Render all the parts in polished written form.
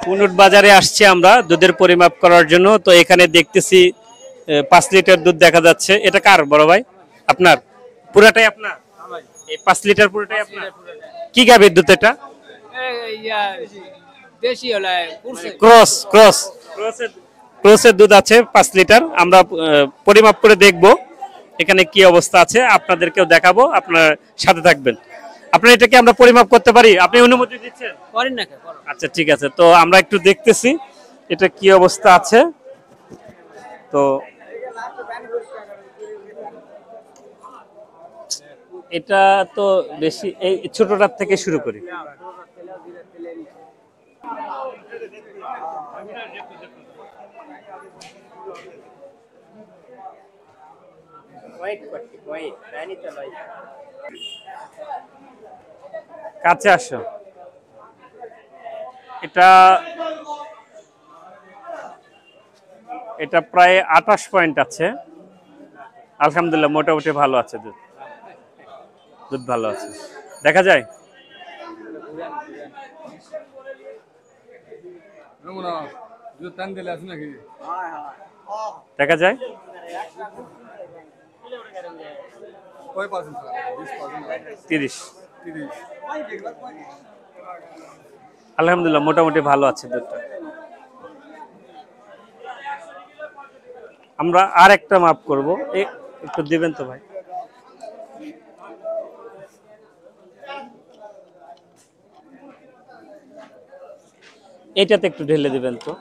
কুনুট বাজারে আসছি আমরা দুধের পরিমাপ করার জন্য। তো এখানে দেখতেছি 5 লিটার দুধ দেখা যাচ্ছে। এটা কার বড় ভাই? আপনার? পুরাটাই আপনার? এই 5 লিটার পুরোটাই আপনার? কি গাভীর দুধ এটা? দেশি হলে ক্রস ক্রস ক্রসের দুধ আছে 5 লিটার। আমরা পরিমাপ করে দেখব এখানে কি অবস্থা আছে, আপনাদেরকেও দেখাবো, আপনার সাথে থাকবেন। আপনার এটা কি আমরা পরিমাপ করতে পারি? আপনি অনুমতি দিচ্ছেন? করেন না কেন? আচ্ছা ঠিক আছে, তো আমরা একটু দেখতেছি এটা কি অবস্থা আছে। তো এটা তো বেশি, এই ছোটটার থেকে শুরু করি। কাছে আসো। এটা এটা প্রায় 28 পয়েন্ট আছে। আলহামদুলিল্লাহ মোটামুটি ভালো আছে দুধ, দুধ ভালো আছে। দেখা যায় দেখা যায় 30। আলহামদুলিল্লাহ মোটামুটি ভালো আছে দুধটা। আমরা আর একটা মাপ করব, একটু দিবেন তো ভাই। এটাতে একটু ঢেলে দিবেন তো।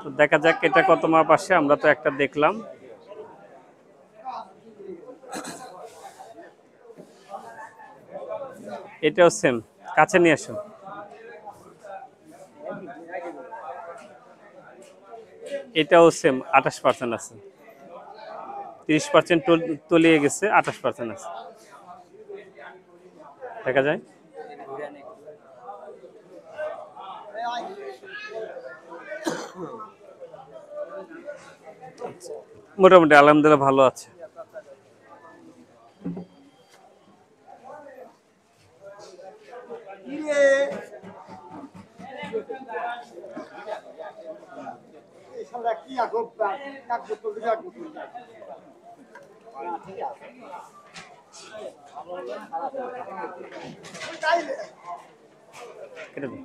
তো দেখা যাক এটা কত মাপ আসে। আমরা তো একটা দেখলাম। এটাও সেম, কাছে নিয়ে আসো। এটাও সেম 28% আছে। 30% তলিয়ে গেছে, 28% আছে। দেখা যায় মোটামুটি আলহামদুলিল্লাহ ভালো আছে। কেটে দিন।